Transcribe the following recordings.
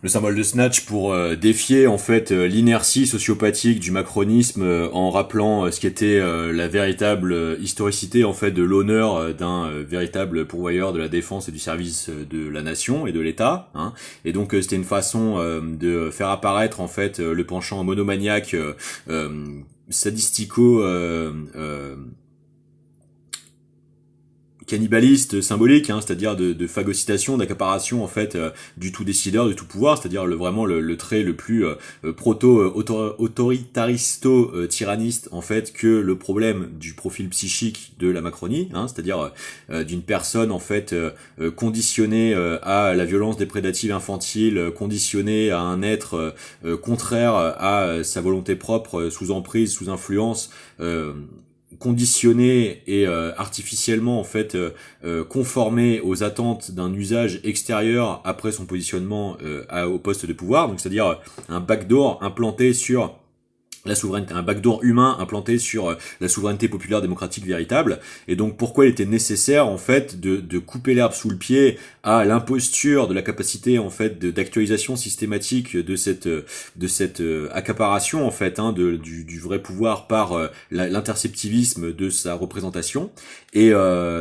le symbole de Snatch pour défier en fait l'inertie sociopathique du macronisme en rappelant ce qu'était la véritable historicité en fait de l'honneur d'un véritable pourvoyeur de la défense et du service de la nation et de l'État, hein. Et donc c'était une façon de faire apparaître en fait le penchant monomaniaque sadistico cannibaliste symbolique, hein, c'est-à-dire de phagocytation, d'accaparation en fait du tout décideur, du tout pouvoir, c'est-à-dire vraiment le trait le plus autoritaristo-tyranniste en fait que le problème du profil psychique de la Macronie, hein, c'est-à-dire d'une personne en fait conditionnée à la violence déprédative infantile, conditionnée à un être contraire à sa volonté propre, sous emprise, sous influence. Conditionné et artificiellement en fait conformé aux attentes d'un usage extérieur après son positionnement au poste de pouvoir, donc c'est-à-dire un backdoor implanté sur la souveraineté, un backdoor humain implanté sur la souveraineté populaire démocratique véritable. Et donc pourquoi il était nécessaire en fait de couper l'herbe sous le pied à l'imposture de la capacité en fait d'actualisation systématique de cette accaparation en fait, hein, du vrai pouvoir par l'interceptivisme de sa représentation. Et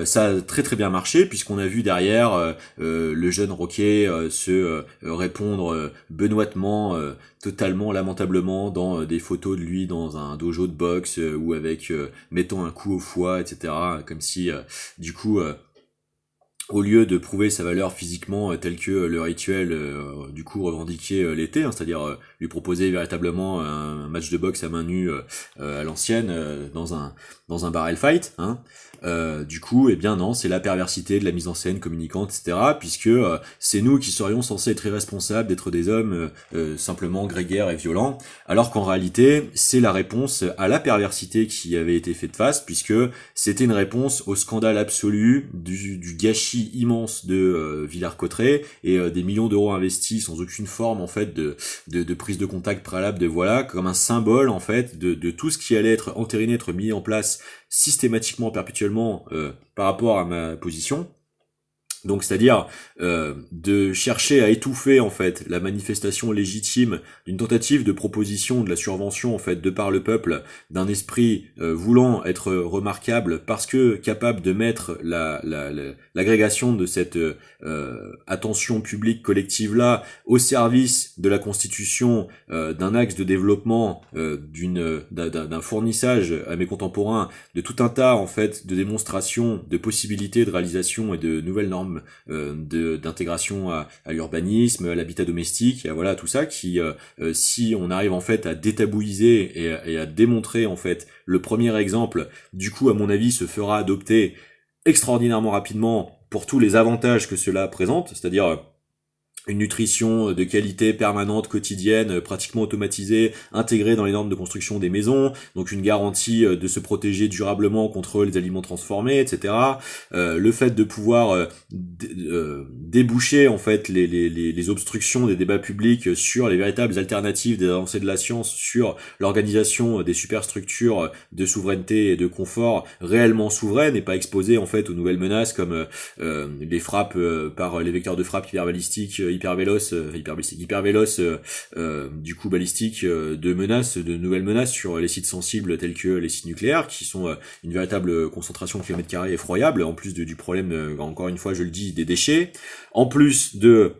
ça a très très bien marché puisqu'on a vu derrière le jeune Roquet se répondre benoîtement, totalement lamentablement dans des photos de lui dans un dojo de boxe ou avec mettant un coup au foie, etc. Comme si du coup au lieu de prouver sa valeur physiquement tel que le rituel du coup revendiqué l'était, hein, c'est-à-dire lui proposer véritablement un match de boxe à main nue à l'ancienne dans un barrel fight, hein. Du coup, eh bien non, c'est la perversité de la mise en scène communicante, etc. Puisque c'est nous qui serions censés être irresponsables d'être des hommes simplement grégaires et violents, alors qu'en réalité, c'est la réponse à la perversité qui avait été faite face, puisque c'était une réponse au scandale absolu du gâchis immense de Villers-Cotterêts et des millions d'euros investis sans aucune forme en fait de prise de contact préalable, de voilà, comme un symbole en fait de tout ce qui allait être entériné, être mis en place systématiquement, perpétuellement par rapport à ma position. Donc c'est-à-dire de chercher à étouffer en fait la manifestation légitime d'une tentative de proposition de la survention en fait de par le peuple d'un esprit voulant être remarquable parce que capable de mettre l'agrégation de cette attention publique collective là au service de la constitution d'un axe de développement d'un fournissage à mes contemporains de tout un tas en fait de démonstrations de possibilités de réalisation et de nouvelles normes d'intégration à l'urbanisme, à l'habitat domestique, à voilà tout ça qui si on arrive en fait à détabouiser et à démontrer en fait le premier exemple, du coup à mon avis se fera adopter extraordinairement rapidement pour tous les avantages que cela présente, c'est-à-dire une nutrition de qualité permanente, quotidienne, pratiquement automatisée, intégrée dans les normes de construction des maisons, donc une garantie de se protéger durablement contre les aliments transformés, etc. Le fait de pouvoir déboucher en fait les obstructions des débats publics sur les véritables alternatives des avancées de la science, sur l'organisation des superstructures de souveraineté et de confort réellement souveraines et pas exposées en fait aux nouvelles menaces comme les frappes par les vecteurs de frappe hyperbalistiques hyper véloce du coup balistique de menaces, de nouvelles menaces sur les sites sensibles tels que les sites nucléaires qui sont une véritable concentration de kilomètres carrés effroyable en plus du problème encore une fois je le dis des déchets, en plus de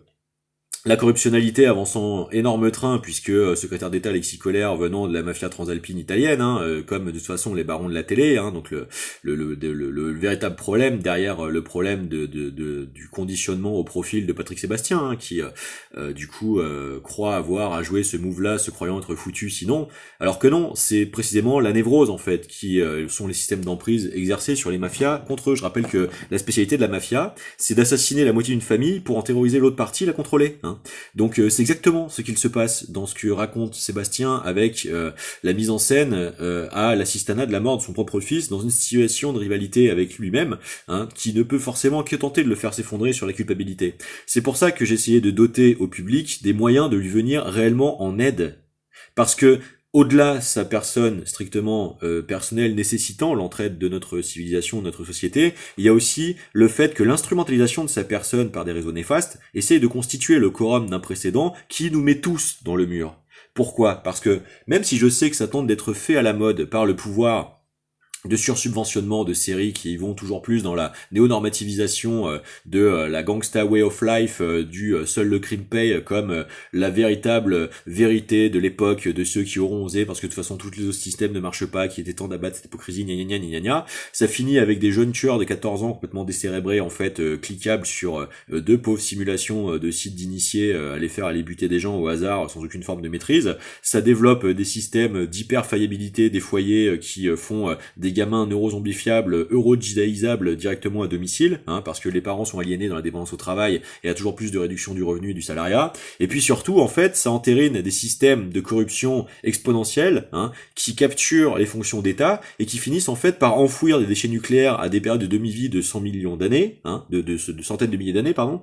la corruptionnalité avançant énorme train puisque secrétaire d'État Alexis Kohler venant de la mafia transalpine italienne, hein, comme de toute façon les barons de la télé, hein, donc le véritable problème derrière le problème du conditionnement au profil de Patrick Sébastien, hein, qui du coup croit avoir à jouer ce move-là, se croyant être foutu sinon, alors que non, c'est précisément la névrose en fait qui sont les systèmes d'emprise exercés sur les mafias contre eux. Je rappelle que la spécialité de la mafia, c'est d'assassiner la moitié d'une famille pour en terroriser l'autre partie et la contrôler, hein. Donc c'est exactement ce qu'il se passe dans ce que raconte Sébastien avec la mise en scène à l'assistanat de la mort de son propre fils dans une situation de rivalité avec lui-même, hein, qui ne peut forcément que tenter de le faire s'effondrer sur la culpabilité. C'est pour ça que j'ai essayé de doter au public des moyens de lui venir réellement en aide. Parce que au-delà sa personne strictement personnelle nécessitant l'entraide de notre civilisation, de notre société, il y a aussi le fait que l'instrumentalisation de sa personne par des réseaux néfastes essaye de constituer le quorum d'un précédent qui nous met tous dans le mur. Pourquoi ? Parce que même si je sais que ça tente d'être fait à la mode par le pouvoir de sursubventionnement de séries qui vont toujours plus dans la néonormativisation de la gangsta way of life, du seul le crime paye comme la véritable vérité de l'époque de ceux qui auront osé, parce que de toute façon tous les autres systèmes ne marchent pas, qu'il était temps d'abattre cette hypocrisie, gna gna gna gna gna. Ça finit avec des jeunes tueurs de 14 ans complètement décérébrés, en fait, cliquables sur deux pauvres simulations de sites d'initiés à les buter des gens au hasard sans aucune forme de maîtrise. Ça développe des systèmes d'hyper-faillibilité des foyers qui font des gamins neurozombifiables, euro-jidaïsables directement à domicile, parce que les parents sont aliénés dans la dépendance au travail et à toujours plus de réduction du revenu et du salariat. Et puis surtout, en fait, ça entérine des systèmes de corruption exponentielle, qui capturent les fonctions d'État et qui finissent en fait par enfouir des déchets nucléaires à des périodes de demi-vie de 100 millions d'années, de centaines de milliers d'années, pardon,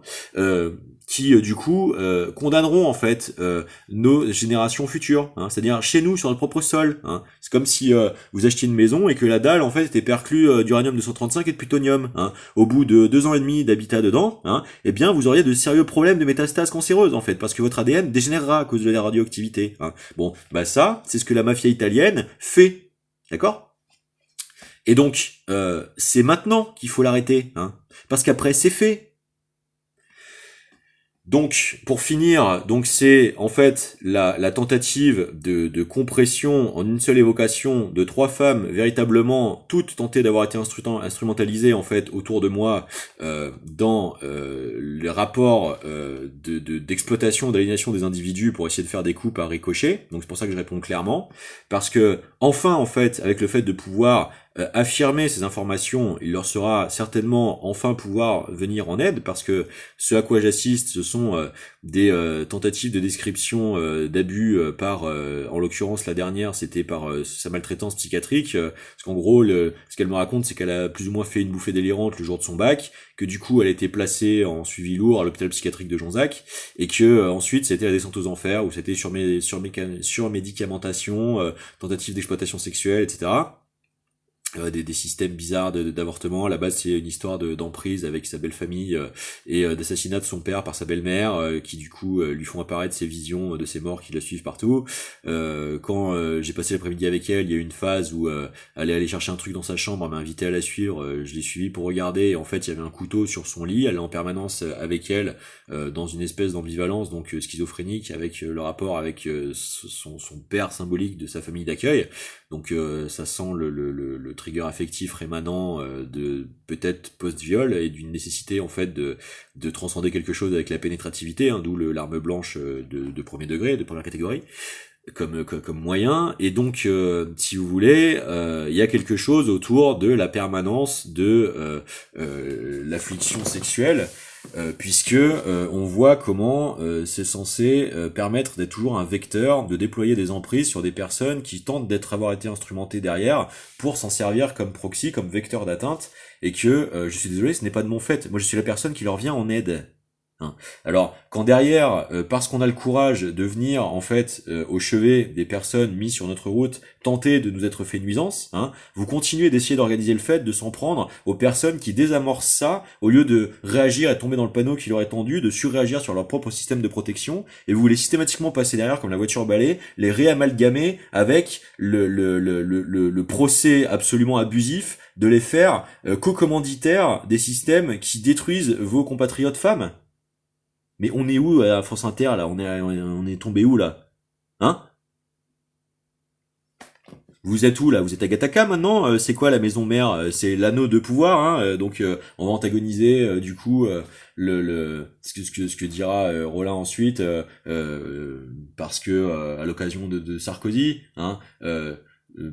qui du coup condamneront en fait nos générations futures, c'est-à-dire chez nous sur notre propre sol. C'est comme si vous achetiez une maison et que la dalle en fait était perclue d'uranium-235 et de plutonium. Au bout de 2 ans et demi d'habitat dedans, eh bien vous auriez de sérieux problèmes de métastases cancéreuses en fait, parce que votre ADN dégénérera à cause de la radioactivité. Bon, bah ça, c'est ce que la mafia italienne fait, d'accord ? Et donc, c'est maintenant qu'il faut l'arrêter, parce qu'après c'est fait. Donc, pour finir, donc c'est en fait la tentative de compression en une seule évocation de 3 femmes véritablement toutes tentées d'avoir été instrumentalisées en fait autour de moi dans les rapports d'exploitation, d'aliénation des individus pour essayer de faire des coups par ricochet. Donc c'est pour ça que je réponds clairement, parce que enfin en fait avec le fait de pouvoir affirmer ces informations, il leur sera certainement enfin pouvoir venir en aide, parce que ce à quoi j'assiste, ce sont des tentatives de description d'abus par, en l'occurrence la dernière, c'était par sa maltraitance psychiatrique, parce qu'en gros, ce qu'elle me raconte, c'est qu'elle a plus ou moins fait une bouffée délirante le jour de son bac, que du coup elle a été placée en suivi lourd à l'hôpital psychiatrique de Jonzac, et que ensuite c'était la descente aux enfers, où c'était surmédicamentation, tentative d'exploitation sexuelle, etc. Des systèmes bizarres d'avortement. À la base, c'est une histoire d'emprise avec sa belle famille et d'assassinat de son père par sa belle-mère, qui du coup lui font apparaître ces visions de ces morts qui la suivent partout. Quand j'ai passé l'après-midi avec elle, il y a eu une phase où elle est allée chercher un truc dans sa chambre, elle m'a invité à la suivre, je l'ai suivie pour regarder, et en fait il y avait un couteau sur son lit, elle est en permanence avec elle, dans une espèce d'ambivalence, donc schizophrénique, avec le rapport avec son père symbolique de sa famille d'accueil. Donc ça sent le trigger affectif rémanent de peut-être post-viol et d'une nécessité en fait de transcender quelque chose avec la pénétrativité, d'où l'arme blanche de premier degré, de première catégorie, comme moyen. Et donc si vous voulez, il y a quelque chose autour de la permanence de l'affliction sexuelle, puisque on voit comment c'est censé permettre d'être toujours un vecteur, de déployer des emprises sur des personnes qui tentent avoir été instrumentées derrière pour s'en servir comme proxy, comme vecteur d'atteinte, et que je suis désolé, ce n'est pas de mon fait. Moi je suis la personne qui leur vient en aide. Alors, quand derrière, parce qu'on a le courage de venir, en fait, au chevet des personnes mises sur notre route, tenter de nous être fait nuisance, vous continuez d'essayer d'organiser le fait de s'en prendre aux personnes qui désamorcent ça, au lieu de réagir et tomber dans le panneau qui leur est tendu, de surréagir sur leur propre système de protection, et vous voulez systématiquement passer derrière comme la voiture balai, les réamalgamer avec le procès absolument abusif de les faire co-commanditaires des systèmes qui détruisent vos compatriotes femmes. Mais on est où à France Inter là? On est tombé où là? Vous êtes où là? Vous êtes à Gataka maintenant? C'est quoi la maison mère? C'est l'anneau de pouvoir, donc on va antagoniser du coup ce que dira Rollin ensuite, parce que à l'occasion de Sarkozy,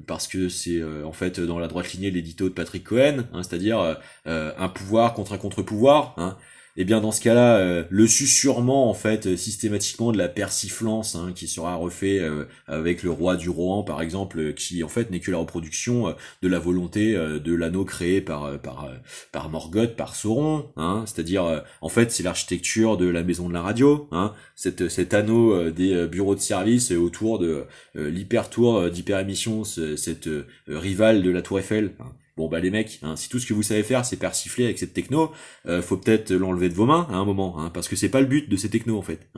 parce que c'est en fait dans la droite lignée de l'édito de Patrick Cohen, c'est-à-dire un pouvoir contre un contre-pouvoir, Eh bien dans ce cas-là, le susurrement en fait systématiquement de la persiflance qui sera refait avec le roi du Rohan par exemple, qui en fait n'est que la reproduction de la volonté de l'anneau créé par Morgoth, par Sauron, c'est-à-dire en fait c'est l'architecture de la maison de la radio, cet anneau des bureaux de service autour de l'hypertour d'hyperémission, cette rivale de la Tour Eiffel. Bon bah les mecs, si tout ce que vous savez faire c'est persifler avec cette techno, faut peut-être l'enlever de vos mains à un moment, parce que c'est pas le but de ces technos en fait.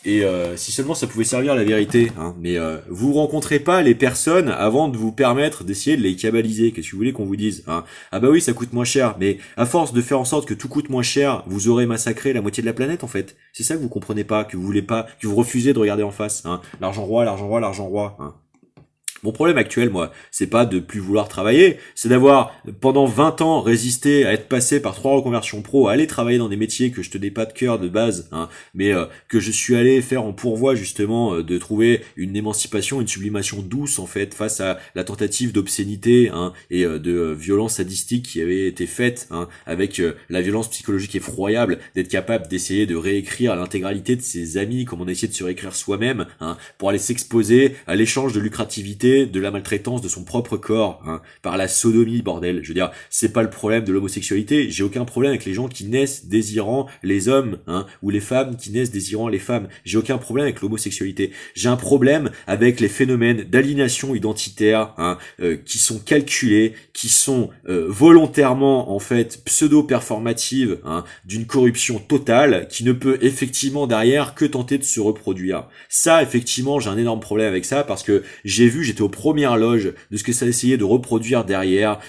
Et si seulement ça pouvait servir à la vérité, mais vous rencontrez pas les personnes avant de vous permettre d'essayer de les cabaliser. Qu'est-ce que vous voulez qu'on vous dise, Ah bah oui, ça coûte moins cher, mais à force de faire en sorte que tout coûte moins cher, vous aurez massacré la moitié de la planète en fait. C'est ça que vous comprenez pas, que vous voulez pas, que vous refusez de regarder en face. L'argent roi, l'argent roi, l'argent roi. Mon problème actuel, moi, c'est pas de plus vouloir travailler, c'est d'avoir, pendant 20 ans, résisté à être passé par 3 reconversions pro, à aller travailler dans des métiers que je tenais pas de cœur de base, mais que je suis allé faire en pourvoi, justement, de trouver une émancipation, une sublimation douce, en fait, face à la tentative d'obscénité, et de violence sadistique qui avait été faite, avec la violence psychologique effroyable, d'être capable d'essayer de réécrire l'intégralité de ses amis, comme on a essayé de se réécrire soi-même, pour aller s'exposer à l'échange de lucrativité, de la maltraitance de son propre corps, par la sodomie, bordel. Je veux dire, c'est pas le problème de l'homosexualité. J'ai aucun problème avec les gens qui naissent désirant les hommes, ou les femmes qui naissent désirant les femmes. J'ai aucun problème avec l'homosexualité. J'ai un problème avec les phénomènes d'aliénation identitaire, qui sont calculés, qui sont volontairement en fait pseudo-performatives, d'une corruption totale, qui ne peut effectivement derrière que tenter de se reproduire. Ça, effectivement, j'ai un énorme problème avec ça parce que j'étais aux premières loges de ce que ça essayait de reproduire derrière,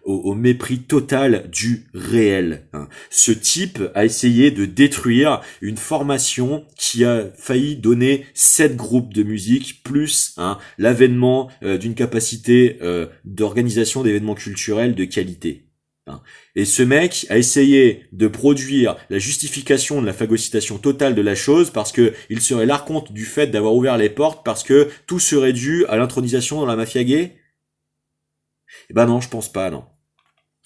au mépris total du réel. Ce type a essayé de détruire une formation qui a failli donner 7 groupes de musique, plus l'avènement d'une capacité d'organisation d'événements culturels de qualité. Et ce mec a essayé de produire la justification de la phagocytation totale de la chose parce que il serait l'archonte du fait d'avoir ouvert les portes parce que tout serait dû à l'intronisation dans la mafia gay. Eh ben non, je pense pas, non.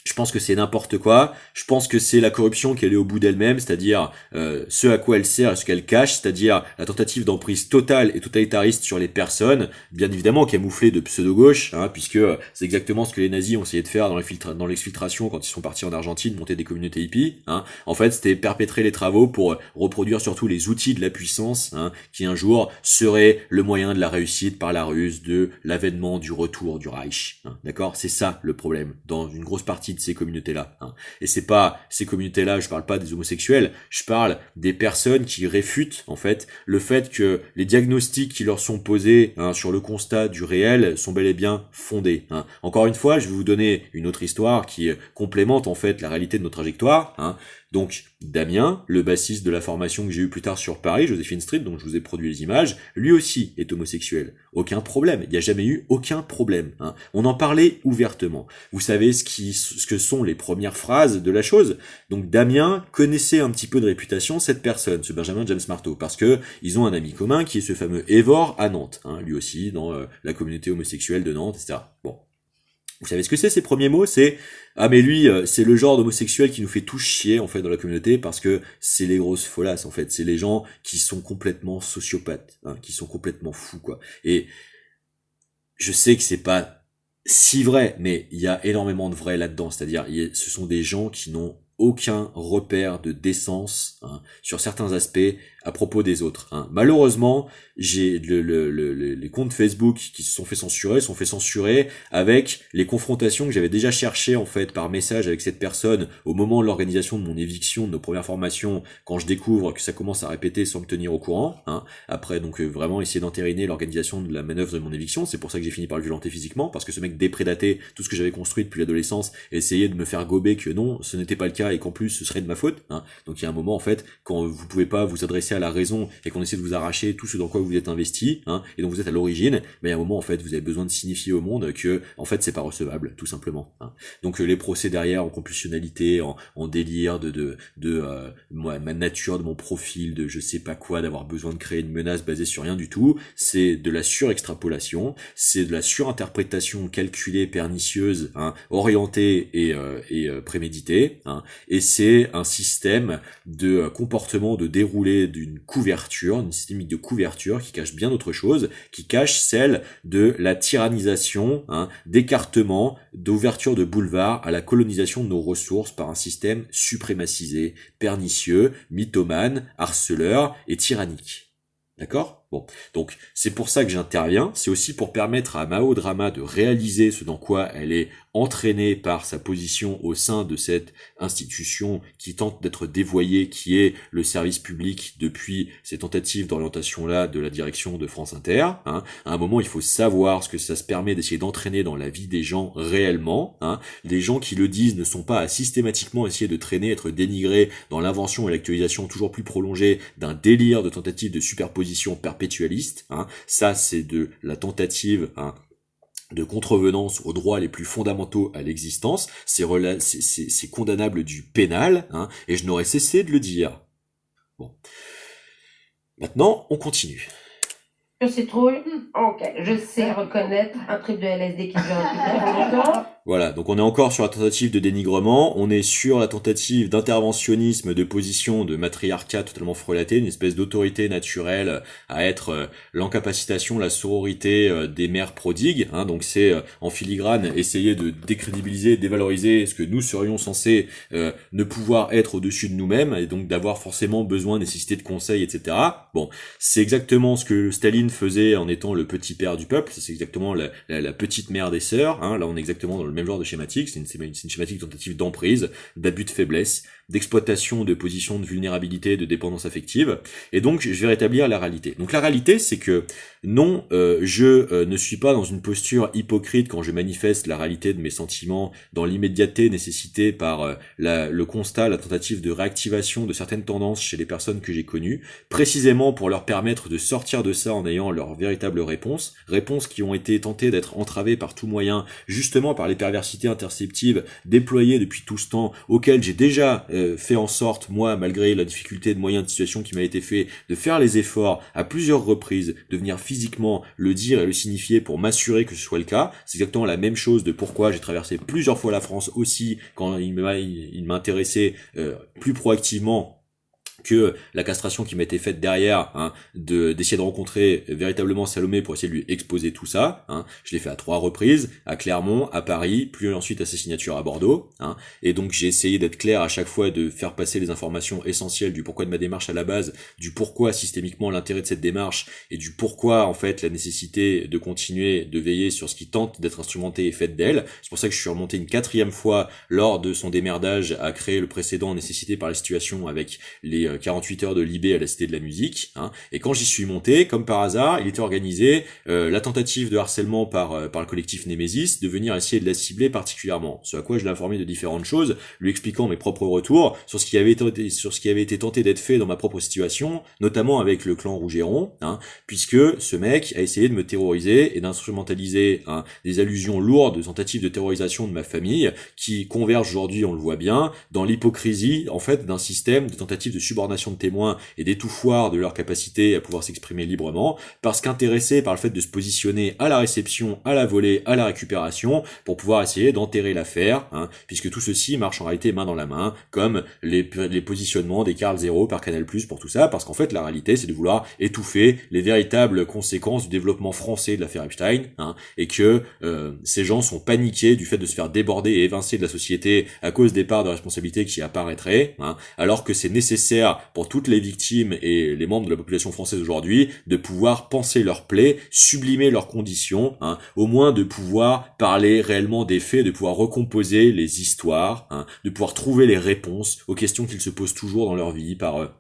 Je pense que c'est n'importe quoi. Je pense que c'est la corruption qui est allée au bout d'elle-même, c'est-à-dire ce à quoi elle sert et ce qu'elle cache, c'est-à-dire la tentative d'emprise totale et totalitariste sur les personnes, bien évidemment camouflée de pseudo-gauche, puisque c'est exactement ce que les nazis ont essayé de faire dans l'exfiltration quand ils sont partis en Argentine, monter des communautés hippies. En fait, c'était perpétrer les travaux pour reproduire surtout les outils de la puissance, qui un jour seraient le moyen de la réussite par la ruse de l'avènement du retour du Reich. D'accord ? C'est ça le problème dans une grosse partie de ces communautés-là. Et c'est pas ces communautés-là, je parle pas des homosexuels, je parle des personnes qui réfutent en fait le fait que les diagnostics qui leur sont posés sur le constat du réel sont bel et bien fondés. Encore une fois, je vais vous donner une autre histoire qui complémente en fait la réalité de nos trajectoires. Donc Damien, le bassiste de la formation que j'ai eue plus tard sur Paris, Joséphine Street, dont je vous ai produit les images, lui aussi est homosexuel. Aucun problème, il n'y a jamais eu aucun problème. On en parlait ouvertement. Vous savez ce que sont les premières phrases de la chose. Donc Damien connaissait un petit peu de réputation cette personne, ce Benjamin James Marteau, parce que ils ont un ami commun qui est ce fameux Évore à Nantes, lui aussi dans la communauté homosexuelle de Nantes, etc. Bon. Vous savez ce que c'est ces premiers mots? C'est mais lui c'est le genre d'homosexuel qui nous fait tout chier en fait dans la communauté parce que c'est les grosses folasses en fait, c'est les gens qui sont complètement sociopathes, qui sont complètement fous quoi. Et je sais que c'est pas si vrai, mais il y a énormément de vrai là-dedans, c'est-à-dire ce sont des gens qui n'ont aucun repère de décence sur certains aspects à propos des autres. Malheureusement, j'ai les comptes Facebook qui se sont fait censurer avec les confrontations que j'avais déjà cherchées en fait par message avec cette personne au moment de l'organisation de mon éviction de nos premières formations, quand je découvre que ça commence à répéter sans me tenir au courant. Après donc vraiment essayer d'entériner l'organisation de la manœuvre de mon éviction, c'est pour ça que j'ai fini par le violenter physiquement, parce que ce mec déprédatait tout ce que j'avais construit depuis l'adolescence et essayait de me faire gober que non, ce n'était pas le cas et qu'en plus ce serait de ma faute. Donc il y a un moment en fait quand vous pouvez pas vous adresser à la raison et qu'on essaie de vous arracher tout ce dans quoi vous êtes investi, hein, et dont vous êtes à l'origine, mais à un moment en fait vous avez besoin de signifier au monde que en fait c'est pas recevable, tout simplement. Hein. Donc les procès derrière en compulsionnalité, en délire moi, ma nature, de mon profil, de je sais pas quoi, d'avoir besoin de créer une menace basée sur rien du tout, c'est de la surextrapolation, c'est de la surinterprétation calculée, pernicieuse, hein, orientée et préméditée, hein, et c'est un système de comportement de déroulé d'une couverture, une systémique de couverture qui cache bien autre chose, qui cache celle de la tyrannisation, hein, d'écartement, d'ouverture de boulevard à la colonisation de nos ressources par un système suprémacisé, pernicieux, mythomane, harceleur et tyrannique. D'accord ? Bon, donc c'est pour ça que j'interviens, c'est aussi pour permettre à Mao Drama de réaliser ce dans quoi elle est entraînée par sa position au sein de cette institution qui tente d'être dévoyée, qui est le service public depuis ces tentatives d'orientation-là de la direction de France Inter. Hein. À un moment, il faut savoir ce que ça se permet d'essayer d'entraîner dans la vie des gens réellement. Hein. Les gens qui le disent ne sont pas à systématiquement essayer de traîner, être dénigrés dans l'invention et l'actualisation toujours plus prolongée d'un délire de tentative de superposition perpétualiste, hein. Ça c'est de la tentative, hein, de contrevenance aux droits les plus fondamentaux à l'existence, c'est condamnable du pénal, hein, et je n'aurais cessé de le dire. Bon. Maintenant, on continue. Je citrouille, ok, je sais reconnaître un trip de LSD qui dure un peu longtemps. Voilà, donc on est encore sur la tentative de dénigrement, on est sur la tentative d'interventionnisme, de position de matriarcat totalement frelaté, une espèce d'autorité naturelle à être l'incapacitation, la sororité des mères prodigues, hein, donc c'est en filigrane essayer de décrédibiliser, dévaloriser ce que nous serions censés ne pouvoir être au-dessus de nous-mêmes, et donc d'avoir forcément besoin, nécessité de conseils, etc. Bon, c'est exactement ce que Staline faisait en étant le petit père du peuple, c'est exactement la petite mère des sœurs, hein, là on est exactement dans le même genre de schématique, c'est une schématique tentative d'emprise, d'abus de faiblesse, d'exploitation de positions de vulnérabilité, de dépendance affective, et donc je vais rétablir la réalité. Donc la réalité c'est que non, je ne suis pas dans une posture hypocrite quand je manifeste la réalité de mes sentiments dans l'immédiateté nécessitée par le constat, la tentative de réactivation de certaines tendances chez les personnes que j'ai connues, précisément pour leur permettre de sortir de ça en ayant leur véritable réponse qui ont été tentées d'être entravées par tout moyen, justement par les perversités interceptives déployées depuis tout ce temps, auxquelles j'ai déjà fait en sorte, moi, malgré la difficulté de moyens de situation qui m'a été fait, de faire les efforts à plusieurs reprises, de venir physiquement le dire et le signifier pour m'assurer que ce soit le cas. C'est exactement la même chose de pourquoi j'ai traversé plusieurs fois la France aussi quand il m'intéressait plus proactivement que la castration qui m'a été faite derrière, hein, d'essayer de rencontrer véritablement Salomé pour essayer de lui exposer tout ça, hein. Je l'ai fait à 3 reprises, à Clermont, à Paris, puis ensuite à sa signature à Bordeaux, hein. Et donc j'ai essayé d'être clair à chaque fois, de faire passer les informations essentielles du pourquoi de ma démarche à la base, du pourquoi systémiquement l'intérêt de cette démarche, et du pourquoi en fait la nécessité de continuer de veiller sur ce qui tente d'être instrumenté et fait d'elle. C'est pour ça que je suis remonté une 4e fois lors de son démerdage à créer le précédent nécessité par la situation avec les 48 heures de Libé à la Cité de la Musique, hein. Et quand j'y suis monté, comme par hasard, il était organisé la tentative de harcèlement par le collectif Némésis de venir essayer de la cibler particulièrement. Ce à quoi je l'ai informé de différentes choses, lui expliquant mes propres retours sur ce qui avait été tenté d'être fait dans ma propre situation, notamment avec le clan Rougeron, hein, puisque ce mec a essayé de me terroriser et d'instrumentaliser, hein, des allusions lourdes de tentatives de terrorisation de ma famille qui convergent aujourd'hui, on le voit bien, dans l'hypocrisie en fait d'un système de tentatives de subordination de témoins et d'étouffoir de leur capacité à pouvoir s'exprimer librement, parce qu'intéressés par le fait de se positionner à la réception, à la volée, à la récupération, pour pouvoir essayer d'enterrer l'affaire, hein, puisque tout ceci marche en réalité main dans la main, comme les positionnements des Carl Zero par Canal+, pour tout ça, parce qu'en fait la réalité c'est de vouloir étouffer les véritables conséquences du développement français de l'affaire Epstein, hein, et que ces gens sont paniqués du fait de se faire déborder et évincer de la société à cause des parts de responsabilité qui apparaîtraient, hein, alors que c'est nécessaire pour toutes les victimes et les membres de la population française aujourd'hui de pouvoir penser leurs plaies, sublimer leurs conditions, hein, au moins de pouvoir parler réellement des faits, de pouvoir recomposer les histoires, hein, de pouvoir trouver les réponses aux questions qu'ils se posent toujours dans leur vie par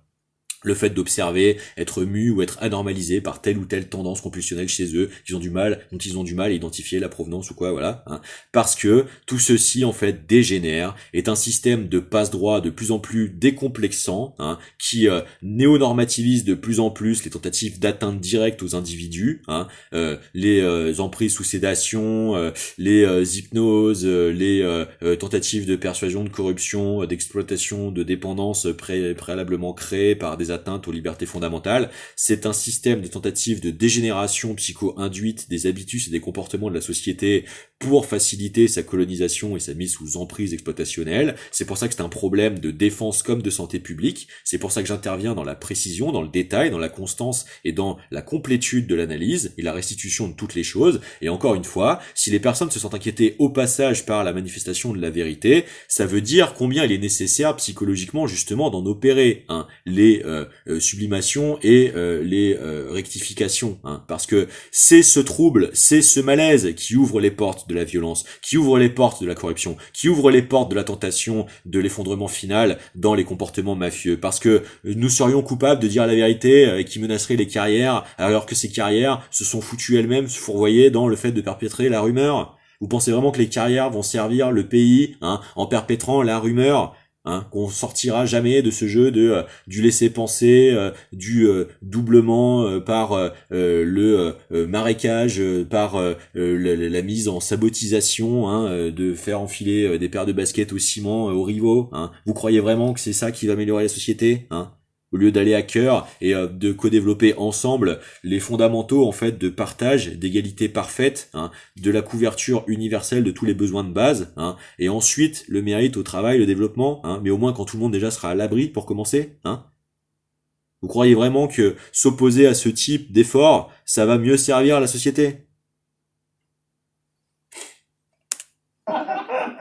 le fait d'observer, être mu ou être anormalisé par telle ou telle tendance compulsionnelle chez eux, dont ils ont du mal à identifier la provenance ou quoi, voilà, hein. Parce que tout ceci, en fait, dégénère, est un système de passe-droit de plus en plus décomplexant, hein, qui néonormativise de plus en plus les tentatives d'atteinte directe aux individus, hein, les emprises sous sédation, les hypnoses, les tentatives de persuasion, de corruption, d'exploitation, de dépendance préalablement créées par des atteintes aux libertés fondamentales. C'est un système de tentatives de dégénération psycho-induite des habitus et des comportements de la société pour faciliter sa colonisation et sa mise sous emprise exploitationnelle. C'est pour ça que c'est un problème de défense comme de santé publique. C'est pour ça que j'interviens dans la précision, dans le détail, dans la constance et dans la complétude de l'analyse et la restitution de toutes les choses. Et encore une fois, si les personnes se sont inquiétées au passage par la manifestation de la vérité, ça veut dire combien il est nécessaire psychologiquement justement d'en opérer, hein, les sublimations et les rectifications, hein, parce que c'est ce trouble, c'est ce malaise qui ouvre les portes de la violence, qui ouvre les portes de la corruption, qui ouvre les portes de la tentation de l'effondrement final dans les comportements mafieux, parce que nous serions coupables de dire la vérité qui menacerait les carrières, alors que ces carrières se sont foutues elles-mêmes se fourvoyer dans le fait de perpétrer la rumeur. Vous pensez vraiment que les carrières vont servir le pays, hein, en perpétrant la rumeur, hein, qu'on sortira jamais de ce jeu de du laisser-penser, du doublement par le marécage, par la mise en sabotisation, hein, de faire enfiler des paires de baskets au ciment aux rivaux, hein. Vous croyez vraiment que c'est ça qui va améliorer la société, hein? Au lieu d'aller à cœur et de co-développer ensemble les fondamentaux en fait de partage, d'égalité parfaite, hein, de la couverture universelle de tous les besoins de base, hein, et ensuite le mérite au travail, le développement, hein, mais au moins quand tout le monde déjà sera à l'abri pour commencer, hein. Vous croyez vraiment que s'opposer à ce type d'effort, ça va mieux servir la société?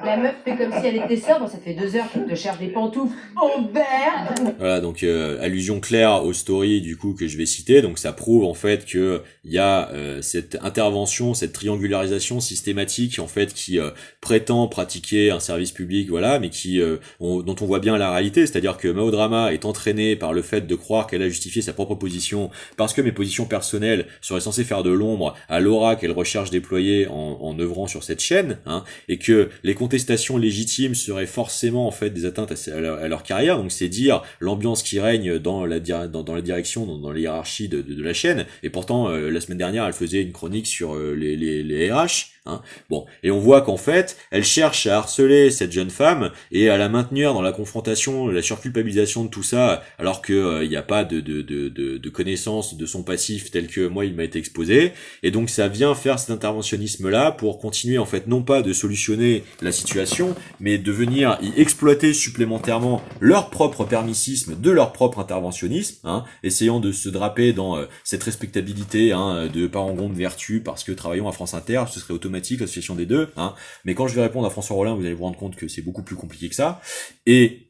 La meuf fait comme si elle était sobre, ça fait 2 heures qu'elle te cherche des pantoufles. Oh merde! Voilà, donc allusion claire aux stories du coup que je vais citer, donc ça prouve en fait que il y a cette intervention, cette triangularisation systématique en fait qui prétend pratiquer un service public, voilà, mais qui dont on voit bien la réalité, c'est-à-dire que Mao Drama est entraînée par le fait de croire qu'elle a justifié sa propre position parce que mes positions personnelles seraient censées faire de l'ombre à l'aura qu'elle recherche déployer en œuvrant sur cette chaîne, hein, et que les contestations légitimes seraient forcément en fait des atteintes à leur carrière, donc c'est dire l'ambiance qui règne dans la direction, dans la hiérarchie de la chaîne, et pourtant la semaine dernière elle faisait une chronique sur les RH, hein. Bon, et on voit qu'en fait elle cherche à harceler cette jeune femme et à la maintenir dans la confrontation, la surculpabilisation de tout ça, alors que il n'y a pas de connaissance de son passif tel que moi il m'a été exposé, et donc ça vient faire cet interventionnisme là pour continuer en fait non pas de solutionner la situation, mais de venir y exploiter supplémentairement leur propre permissisme, de leur propre interventionnisme, hein, essayant de se draper dans cette respectabilité, hein, de parangon de vertu, parce que travaillons à France Inter, ce serait automatique l'association des deux, hein. Mais quand je vais répondre à François Rollin, vous allez vous rendre compte que c'est beaucoup plus compliqué que ça, et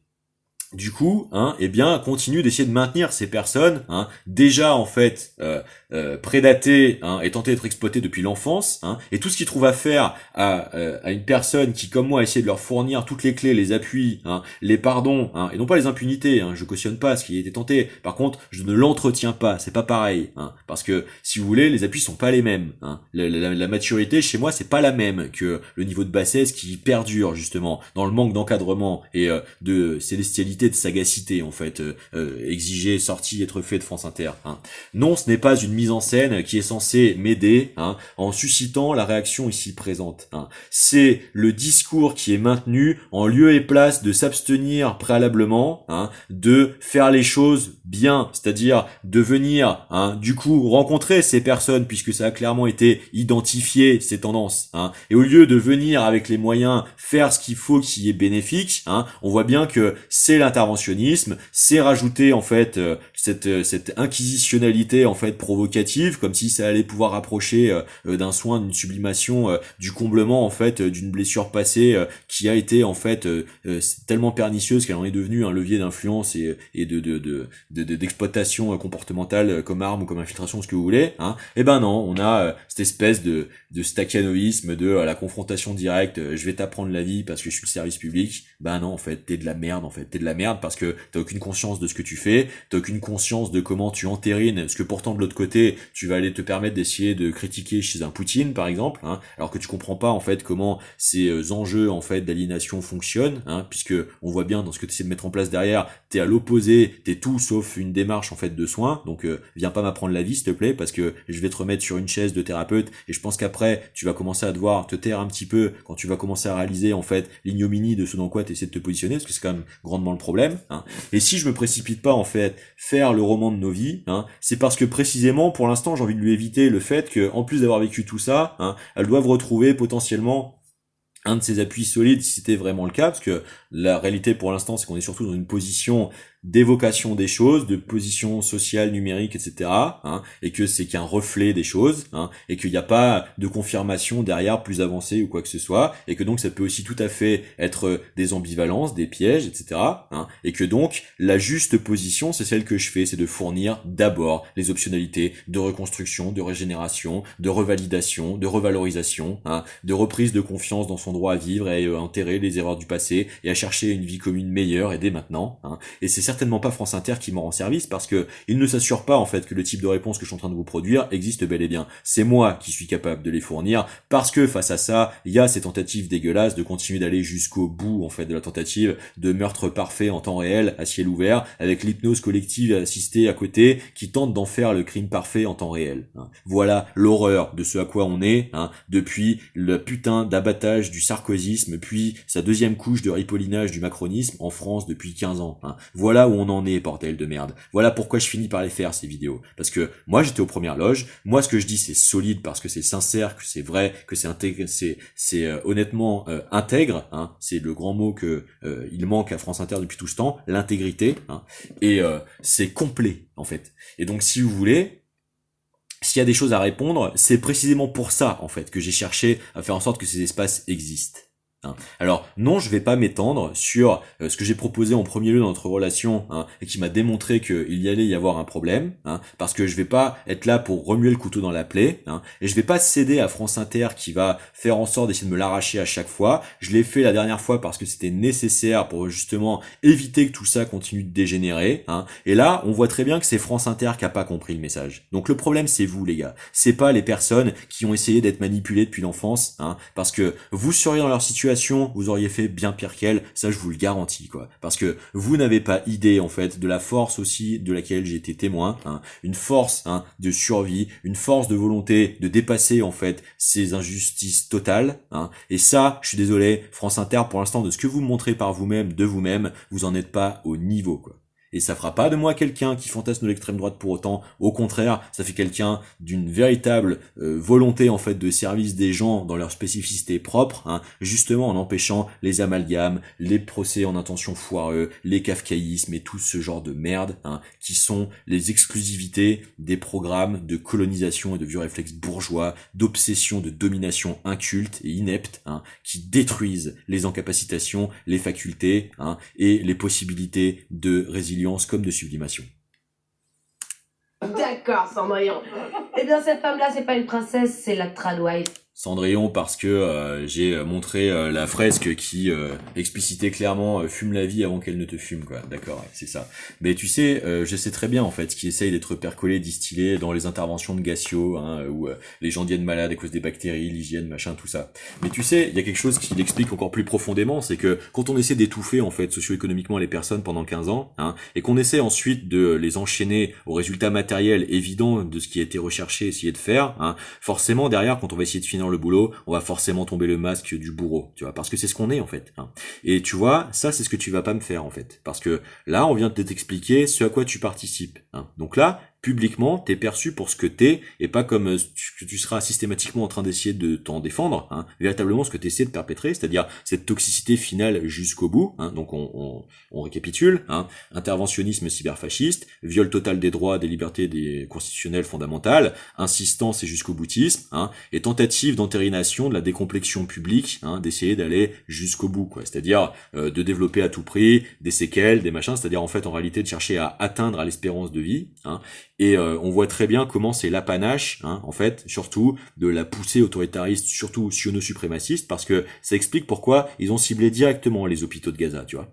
du coup, hein, eh bien, continue d'essayer de maintenir ces personnes, hein, déjà en fait prédatées, hein, et tentées d'être exploitées depuis l'enfance, hein, et tout ce qu'ils trouvent à faire à une personne qui, comme moi, essaie de leur fournir toutes les clés, les appuis, hein, les pardons, hein, et non pas les impunités. Hein, je cautionne pas ce qui a été tenté. Par contre, je ne l'entretiens pas. C'est pas pareil, hein, parce que si vous voulez, les appuis sont pas les mêmes. Hein. La maturité chez moi, c'est pas la même que le niveau de bassesse qui perdure justement dans le manque d'encadrement et de célestialité, de sagacité en fait exigée, sortie, être fait de France Inter. Hein. Non, ce n'est pas une mise en scène qui est censée m'aider, hein, en suscitant la réaction ici présente. Hein. C'est le discours qui est maintenu en lieu et place de s'abstenir préalablement, hein, de faire les choses bien, c'est-à-dire de venir, hein, du coup rencontrer ces personnes puisque ça a clairement été identifié ces tendances, hein, et au lieu de venir avec les moyens faire ce qu'il faut qui est bénéfique, hein, on voit bien que c'est l'interventionnisme, c'est rajouter en fait cette inquisitionnalité en fait provocative, comme si ça allait pouvoir rapprocher d'un soin, d'une sublimation, du comblement en fait d'une blessure passée qui a été en fait tellement pernicieuse qu'elle en est devenue un levier d'influence et d'exploitation comportementale comme arme ou comme infiltration, ce que vous voulez, hein. Et ben non, on a cette espèce de stakhanoïsme de la confrontation directe, je vais t'apprendre la vie parce que je suis le service public. Ben non, en fait, t'es de la merde, en fait, t'es de la merde parce que t'as aucune conscience de ce que tu fais, t'as aucune conscience de comment tu entérines ce que pourtant de l'autre côté tu vas aller te permettre d'essayer de critiquer chez un Poutine par exemple, hein, alors que tu comprends pas en fait comment ces enjeux en fait d'aliénation fonctionnent, hein, puisque on voit bien dans ce que tu essaies de mettre en place derrière, t'es à l'opposé, t'es tout sauf une démarche en fait de soins, donc viens pas m'apprendre la vie s'il te plaît, parce que je vais te remettre sur une chaise de thérapeute, et je pense qu'après tu vas commencer à devoir te taire un petit peu quand tu vas commencer à réaliser en fait l'ignominie de ce dans quoi tu essaies de te positionner, parce que c'est quand même grandement le problème, hein. Et si je me précipite pas en fait faire le roman de nos vies, hein, c'est parce que précisément pour l'instant j'ai envie de lui éviter le fait que en plus d'avoir vécu tout ça, hein, elles doivent retrouver potentiellement un de ses appuis solides si c'était vraiment le cas, parce que la réalité pour l'instant c'est qu'on est surtout dans une position d'évocation des choses, de position sociale, numérique, etc., hein, et que c'est qu'un reflet des choses, hein, et qu'il n'y a pas de confirmation derrière plus avancée ou quoi que ce soit, et que donc ça peut aussi tout à fait être des ambivalences, des pièges, etc., hein, et que donc la juste position, c'est celle que je fais, c'est de fournir d'abord les optionnalités de reconstruction, de régénération, de revalidation, de revalorisation, hein, de reprise de confiance dans son droit à vivre et à enterrer les erreurs du passé et à chercher une vie commune meilleure et dès maintenant, hein. Et c'est certainement pas France Inter qui m'en rend service parce que il ne s'assure pas en fait que le type de réponse que je suis en train de vous produire existe bel et bien. C'est moi qui suis capable de les fournir parce que face à ça, il y a ces tentatives dégueulasses de continuer d'aller jusqu'au bout en fait de la tentative de meurtre parfait en temps réel à ciel ouvert avec l'hypnose collective assistée à côté qui tente d'en faire le crime parfait en temps réel, hein. Voilà l'horreur de ce à quoi on est, hein, depuis le putain d'abattage du sarkozysme puis sa deuxième couche de ripollinage du macronisme en France depuis 15 ans, hein. Voilà où on en est, bordel de merde. Voilà pourquoi je finis par les faire, ces vidéos. Parce que moi, j'étais aux premières loges. Moi, ce que je dis, c'est solide parce que c'est sincère, que c'est vrai, que c'est intègre, c'est honnêtement intègre, hein. C'est le grand mot que il manque à France Inter depuis tout ce temps, l'intégrité, hein. Et c'est complet, en fait. Et donc, si vous voulez, s'il y a des choses à répondre, c'est précisément pour ça, en fait, que j'ai cherché à faire en sorte que ces espaces existent. Alors non, je vais pas m'étendre sur ce que j'ai proposé en premier lieu dans notre relation, hein, et qui m'a démontré qu'il y allait y avoir un problème, hein, parce que je vais pas être là pour remuer le couteau dans la plaie, hein, et je vais pas céder à France Inter qui va faire en sorte d'essayer de me l'arracher à chaque fois. Je l'ai fait la dernière fois parce que c'était nécessaire pour justement éviter que tout ça continue de dégénérer, hein, et là on voit très bien que c'est France Inter qui a pas compris le message. Donc le problème c'est vous les gars, c'est pas les personnes qui ont essayé d'être manipulées depuis l'enfance, hein, parce que vous seriez dans leur situation, vous auriez fait bien pire qu'elle, ça je vous le garantis quoi, parce que vous n'avez pas idée en fait de la force aussi de laquelle j'ai été témoin, hein, une force, hein, de survie, une force de volonté de dépasser en fait ces injustices totales, hein, et ça, je suis désolé, France Inter pour l'instant de ce que vous me montrez par vous-même, de vous-même, vous en êtes pas au niveau quoi. Et ça fera pas de moi quelqu'un qui fantasme de l'extrême droite pour autant. Au contraire, ça fait quelqu'un d'une véritable volonté en fait de service des gens dans leur spécificité propre, hein, justement en empêchant les amalgames, les procès en intention foireux, les kafkaïsmes et tout ce genre de merde, hein, qui sont les exclusivités des programmes de colonisation et de vieux réflexes bourgeois, d'obsession, de domination inculte et inepte, hein, qui détruisent les incapacitations, les facultés, hein, et les possibilités de résilience comme de sublimation. D'accord, Cendrillon. Eh bien, cette femme-là, c'est pas une princesse, c'est la tradwife. Cendrillon parce que j'ai montré la fresque qui explicitait clairement fume la vie avant qu'elle ne te fume quoi. D'accord, ouais, c'est ça. Mais tu sais, je sais très bien en fait ce qui essaye d'être percolé, distillé dans les interventions de Gassio, hein, où les gens deviennent malades à cause des bactéries, l'hygiène, machin, tout ça. Mais tu sais, il y a quelque chose qui l'explique encore plus profondément, c'est que quand on essaie d'étouffer en fait socio-économiquement les personnes pendant 15 ans, hein, et qu'on essaie ensuite de les enchaîner aux résultats matériels évidents de ce qui a été recherché, essayé de faire, hein, forcément derrière quand on va essayer de finir le boulot, on va forcément tomber le masque du bourreau, tu vois, parce que c'est ce qu'on est en fait, hein. Et tu vois, ça c'est ce que tu vas pas me faire en fait, parce que là on vient de t'expliquer ce à quoi tu participes, hein. Donc là, publiquement, t'es perçu pour ce que t'es, et pas comme que tu seras systématiquement en train d'essayer de t'en défendre, hein, véritablement ce que tu essaies de perpétrer, c'est-à-dire cette toxicité finale jusqu'au bout, hein. Donc on récapitule, hein, interventionnisme cyberfasciste, viol total des droits, des libertés des constitutionnelles fondamentales, insistance et jusqu'au boutisme, hein, et tentative d'entérination de la décomplexion publique, hein, d'essayer d'aller jusqu'au bout, quoi, c'est-à-dire de développer à tout prix des séquelles, des machins, c'est-à-dire en fait en réalité de chercher à atteindre à l'espérance de vie, hein. Et on voit très bien comment c'est l'apanage, hein, en fait, surtout de la poussée autoritariste, surtout siono-suprémaciste, parce que ça explique pourquoi ils ont ciblé directement les hôpitaux de Gaza, tu vois.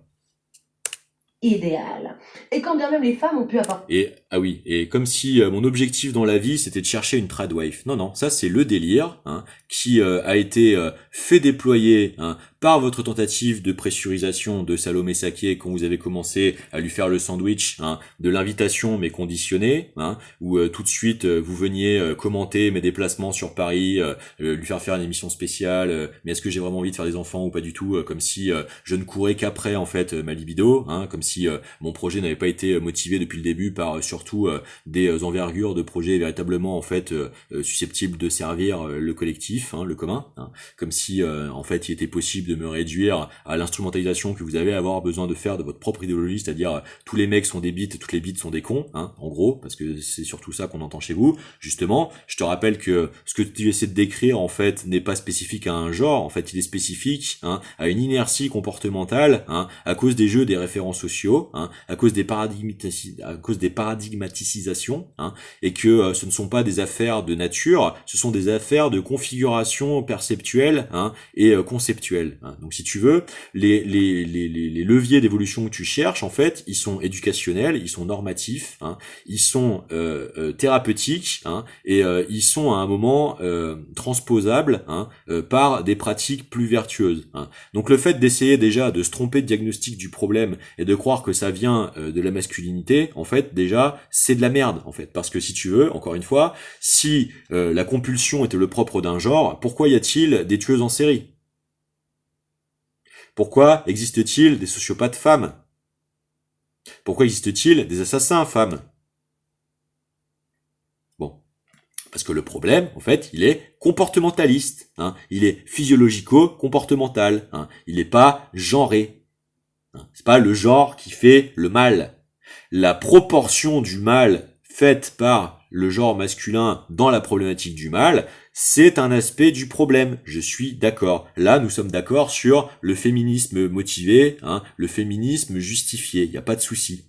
idéal. Et quand bien même les femmes ont pu apporter... Et, ah oui, et comme si mon objectif dans la vie, c'était de chercher une tradwife. Non, non, ça c'est le délire qui a été fait déployer par votre tentative de pressurisation de Salomé Saké quand vous avez commencé à lui faire le sandwich de l'invitation mais conditionnée, où tout de suite vous veniez commenter mes déplacements sur Paris, lui faire une émission spéciale, mais est-ce que j'ai vraiment envie de faire des enfants ou pas du tout, comme si je ne courais qu'après en fait ma libido, comme si mon projet n'avait pas été motivé depuis le début par surtout des envergures de projets véritablement en fait susceptibles de servir le collectif, le commun, comme si en fait il était possible de me réduire à l'instrumentalisation que vous avez à avoir besoin de faire de votre propre idéologie, c'est-à-dire tous les mecs sont des bites et toutes les bites sont des cons, en gros, parce que c'est surtout ça qu'on entend chez vous. Justement, je te rappelle que ce que tu essaies de décrire en fait n'est pas spécifique à un genre, en fait il est spécifique à une inertie comportementale, à cause des jeux des référents sociaux, à cause des paradigmaticisations, et que ce ne sont pas des affaires de nature, ce sont des affaires de configuration perceptuelle et conceptuelle. Donc si tu veux, les leviers d'évolution que tu cherches, en fait, ils sont éducationnels, ils sont normatifs, ils sont thérapeutiques, et ils sont à un moment transposables par des pratiques plus vertueuses. Donc le fait d'essayer déjà de se tromper de diagnostic du problème et de croire que ça vient de la masculinité, en fait, déjà, c'est de la merde, en fait. Parce que si tu veux, encore une fois, si la compulsion était le propre d'un genre, pourquoi y a-t-il des tueuses en série ? Pourquoi existe-t-il des sociopathes femmes ? Pourquoi existe-t-il des assassins femmes ? Bon. Parce que le problème, en fait, il est comportementaliste. Il est physiologico-comportemental. Il n'est pas genré. C'est pas le genre qui fait le mal. La proportion du mal faite par le genre masculin dans la problématique du mal, c'est un aspect du problème. Je suis d'accord. Là, nous sommes d'accord sur le féminisme motivé, le féminisme justifié. Il n'y a pas de souci.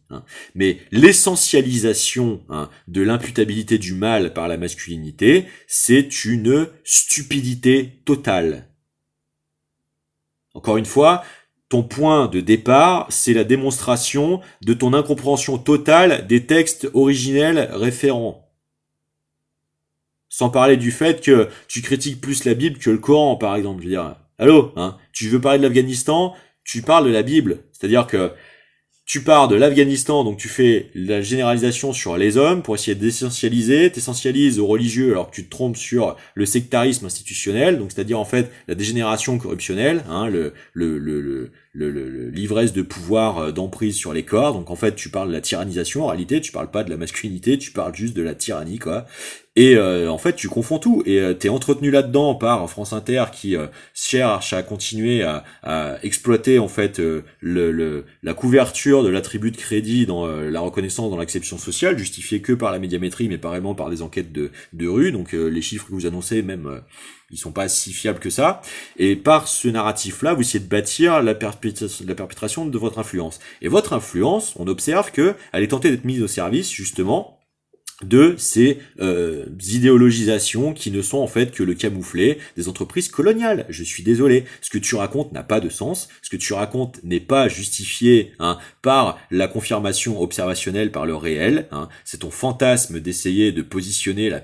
Mais l'essentialisation de l'imputabilité du mal par la masculinité, c'est une stupidité totale. Encore une fois, ton point de départ, c'est la démonstration de ton incompréhension totale des textes originels référents. Sans parler du fait que tu critiques plus la Bible que le Coran, par exemple. Je veux dire, allô, tu veux parler de l'Afghanistan, tu parles de la Bible. C'est-à-dire que tu pars de l'Afghanistan, donc tu fais la généralisation sur les hommes pour essayer d'essentialiser, t'essentialises aux religieux alors que tu te trompes sur le sectarisme institutionnel, donc c'est-à-dire en fait la dégénération corruptionnelle, l'ivresse de pouvoir d'emprise sur les corps. Donc en fait tu parles de la tyrannisation, en réalité tu parles pas de la masculinité, tu parles juste de la tyrannie, quoi. Et en fait tu confonds tout, et t'es entretenu là-dedans par France Inter qui cherche à continuer à exploiter en fait la couverture de l'attribut de crédit dans la reconnaissance dans l'acception sociale, justifiée que par la médiamétrie mais pas vraiment par des enquêtes de rue. Donc les chiffres que vous annoncez même ils sont pas si fiables que ça, et par ce narratif-là, vous essayez de bâtir la perpétration de votre influence. Et votre influence, on observe que elle est tentée d'être mise au service, justement, de ces idéologisations qui ne sont en fait que le camouflet des entreprises coloniales. Je suis désolé, ce que tu racontes n'a pas de sens, ce que tu racontes n'est pas justifié par la confirmation observationnelle par le réel, c'est ton fantasme d'essayer de positionner la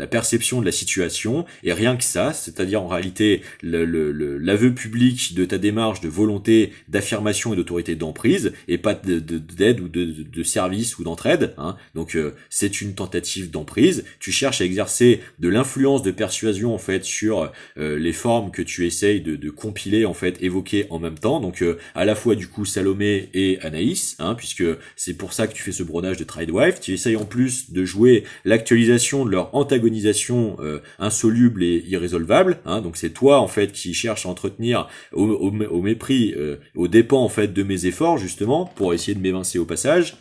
perception de la situation, et rien que ça, c'est-à-dire en réalité l'aveu public de ta démarche de volonté d'affirmation et d'autorité d'emprise, et pas d'aide ou de service ou d'entraide, donc c'est une tentative d'emprise. Tu cherches à exercer de l'influence de persuasion en fait sur les formes que tu essayes de compiler, en fait, évoquer en même temps. Donc à la fois du coup Salomé et Anaïs, puisque c'est pour ça que tu fais ce brodage de Tradwife. Tu essayes en plus de jouer l'actualisation de leur antagonisation insoluble et irrésolvable. Donc c'est toi en fait qui cherches à entretenir au mépris, aux dépens en fait de mes efforts justement pour essayer de m'évincer au passage,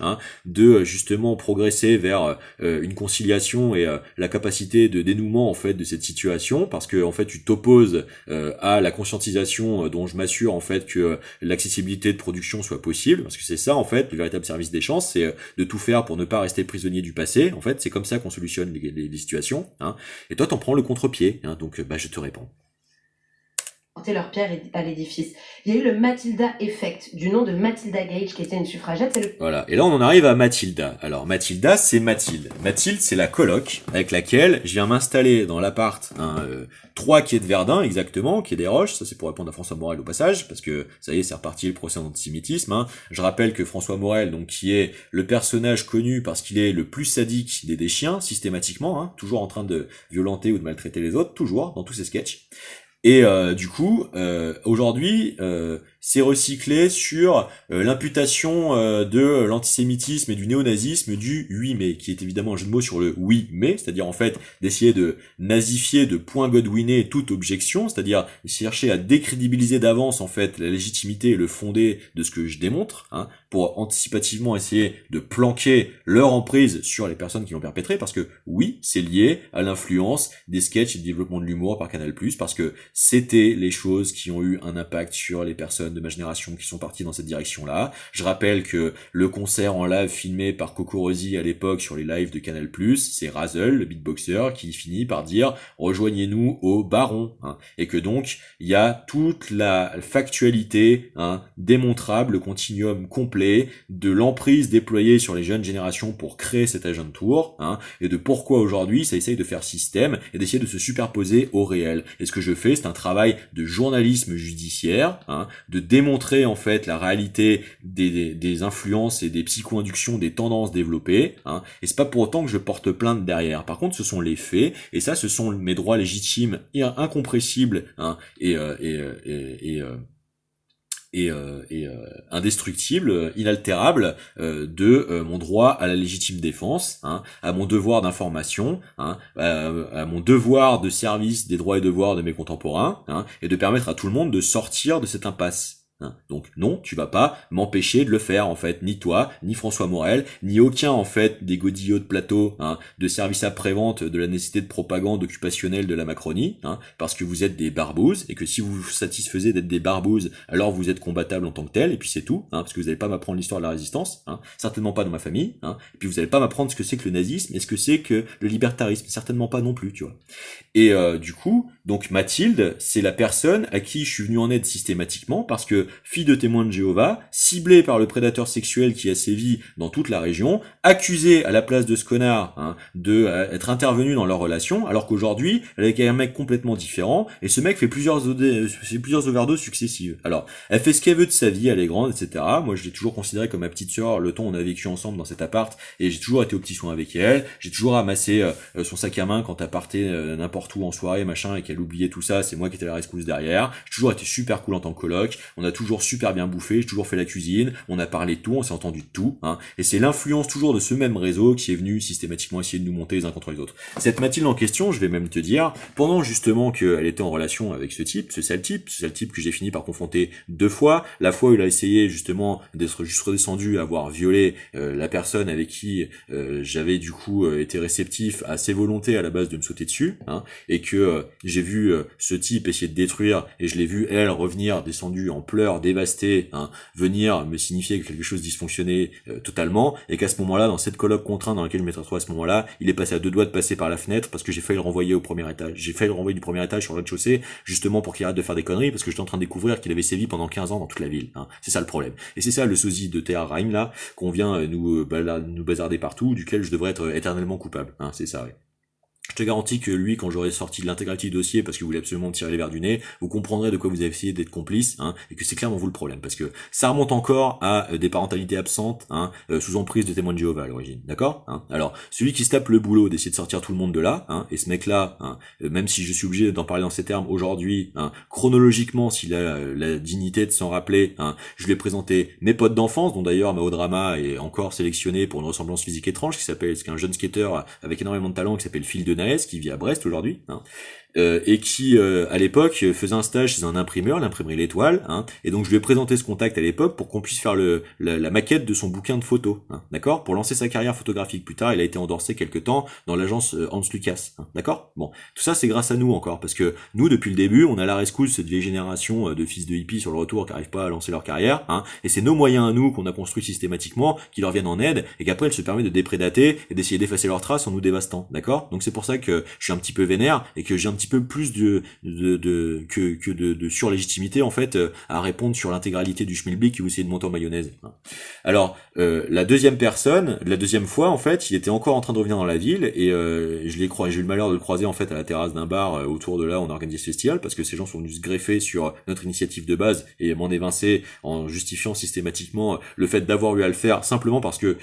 de justement progresser vers une conciliation et la capacité de dénouement en fait de cette situation, parce que en fait tu t'opposes à la conscientisation dont je m'assure en fait que l'accessibilité de production soit possible, parce que c'est ça en fait le véritable service des chances, c'est de tout faire pour ne pas rester prisonnier du passé. En fait c'est comme ça qu'on solutionne les situations, et toi t'en prends le contre-pied, donc je te réponds. leur pierre à l'édifice. Il y a eu le Matilda Effect, du nom de Matilda Gage, qui était une suffragette. Voilà. Et là, on en arrive à Mathilda. Alors, Mathilda, c'est Mathilde. Mathilde, c'est la coloc avec laquelle je viens m'installer dans l'appart 3 quai de Verdun, exactement, quai des Roches. Ça, c'est pour répondre à François Morel au passage, parce que, ça y est, c'est reparti le procès d'antisémitisme. Je rappelle que François Morel, donc, qui est le personnage connu parce qu'il est le plus sadique des chiens, systématiquement, toujours en train de violenter ou de maltraiter les autres, toujours, dans tous ses sketchs. Et du coup, aujourd'hui, c'est recyclé sur l'imputation de l'antisémitisme et du néonazisme du 8 mai, qui est évidemment un jeu de mots sur le oui mais, c'est-à-dire en fait d'essayer de nazifier, de point godwiner toute objection, c'est-à-dire chercher à décrédibiliser d'avance en fait la légitimité et le fondé de ce que je démontre, pour anticipativement essayer de planquer leur emprise sur les personnes qui l'ont perpétré, parce que oui, c'est lié à l'influence des sketchs et du développement de l'humour par Canal+, parce que c'était les choses qui ont eu un impact sur les personnes de ma génération qui sont parties dans cette direction-là. Je rappelle que le concert en live filmé par Coco Rosie à l'époque sur les lives de Canal+, c'est Razel, le beatboxer, qui finit par dire « Rejoignez-nous au Baron ». Et que donc, il y a toute la factualité démontrable, le continuum complet de l'emprise déployée sur les jeunes générations pour créer cet agent de tour, et de pourquoi aujourd'hui ça essaye de faire système et d'essayer de se superposer au réel. Et ce que je fais, c'est un travail de journalisme judiciaire, de démontrer en fait la réalité des influences et des psycho-inductions, des tendances développées, et c'est pas pour autant que je porte plainte derrière. Par contre, ce sont les faits, et ça, ce sont mes droits légitimes et incompressibles, indestructible, inaltérable de mon droit à la légitime défense, à mon devoir d'information, à mon devoir de service des droits et devoirs de mes contemporains, et de permettre à tout le monde de sortir de cette impasse. Donc non, tu vas pas m'empêcher de le faire en fait, ni toi, ni François Morel, ni aucun en fait des godillots de plateau de service après-vente de la nécessité de propagande occupationnelle de la Macronie, parce que vous êtes des barbouzes et que si vous vous satisfaisez d'être des barbouzes, alors vous êtes combattables en tant que tels, et puis c'est tout, parce que vous allez pas m'apprendre l'histoire de la résistance, certainement pas dans ma famille, et puis vous allez pas m'apprendre ce que c'est que le nazisme et ce que c'est que le libertarisme, certainement pas non plus, tu vois. Et du coup, donc Mathilde, c'est la personne à qui je suis venu en aide systématiquement parce que fille de témoin de Jéhovah, ciblée par le prédateur sexuel qui a sévi dans toute la région, accusée à la place de ce connard de être intervenue dans leur relation, alors qu'aujourd'hui, elle est avec un mec complètement différent, et ce mec fait plusieurs overdoses successives. Alors, elle fait ce qu'elle veut de sa vie, elle est grande, etc. Moi, je l'ai toujours considérée comme ma petite sœur, le temps où on a vécu ensemble dans cet appart, et j'ai toujours été au petit soin avec elle, j'ai toujours ramassé son sac à main quand elle partait n'importe où en soirée, machin, et qu'elle oubliait tout ça, c'est moi qui étais la rescousse derrière. J'ai toujours été super cool en tant que coloc, on a toujours super bien bouffé, j'ai toujours fait la cuisine, on a parlé de tout, on s'est entendu de tout, et c'est l'influence toujours de ce même réseau qui est venu systématiquement essayer de nous monter les uns contre les autres. Cette Mathilde en question, je vais même te dire, pendant justement qu'elle était en relation avec ce sale type que j'ai fini par confronter 2 fois, la fois où il a essayé justement d'être juste redescendu, avoir violé la personne avec qui j'avais du coup été réceptif à ses volontés à la base de me sauter dessus, et que j'ai vu ce type essayer de détruire, et je l'ai vu elle revenir descendue en pleurs, dévastée, venir me signifier que quelque chose dysfonctionnait totalement, et qu'à ce moment-là, dans cette coloc contrainte dans laquelle je m'étais retrouvé à ce moment-là, il est passé à 2 doigts de passer par la fenêtre parce que j'ai failli le renvoyer au premier étage. J'ai failli le renvoyer du premier étage sur le rez-de-chaussée, justement pour qu'il arrête de faire des conneries, parce que j'étais en train de découvrir qu'il avait sévi pendant 15 ans dans toute la ville. C'est ça le problème. Et c'est ça le sosie de Théa Reim là, qu'on vient nous bazarder partout, duquel je devrais être éternellement coupable. C'est ça, ouais. Je te garantis que lui, quand j'aurai sorti de l'intégralité du dossier parce que vous voulez absolument me tirer les verres du nez, vous comprendrez de quoi vous avez essayé d'être complice, et que c'est clairement vous le problème, parce que ça remonte encore à des parentalités absentes, sous emprise de témoins de Jéhovah à l'origine, d'accord, Alors, celui qui se tape le boulot d'essayer de sortir tout le monde de là, et ce mec-là, même si je suis obligé d'en parler dans ces termes aujourd'hui, chronologiquement, s'il a la dignité de s'en rappeler, je lui ai présenté mes potes d'enfance, dont d'ailleurs Mahodrama est encore sélectionné pour une ressemblance physique étrange, c'est un jeune skater avec énormément de talent qui s'appelle Phil de Naes, qui vit à Brest aujourd'hui, et qui à l'époque faisait un stage chez un imprimeur, l'imprimerie L'Étoile, et donc je lui ai présenté ce contact à l'époque pour qu'on puisse faire la maquette de son bouquin de photos, d'accord, pour lancer sa carrière photographique. Plus tard, il a été endorsé quelque temps dans l'agence Hans Lucas, d'accord. Bon, tout ça c'est grâce à nous encore, parce que nous depuis le début, on a la rescousse cette vieille génération de fils de hippies sur le retour qui n'arrivent pas à lancer leur carrière, et c'est nos moyens à nous qu'on a construits systématiquement qui leur viennent en aide, et qu'après elle se permet de déprédater et d'essayer d'effacer leurs traces en nous dévastant, d'accord. Donc c'est pour ça ça que je suis un petit peu vénère et que j'ai un petit peu plus de surlégitimité en fait à répondre sur l'intégralité du schmilblick que vous essayez de monter en mayonnaise. Alors la deuxième fois en fait, il était encore en train de revenir dans la ville et j'ai eu le malheur de le croiser en fait à la terrasse d'un bar autour de là où on a organisé ce festival parce que ces gens sont venus se greffer sur notre initiative de base et m'en évincer en justifiant systématiquement le fait d'avoir eu à le faire simplement parce que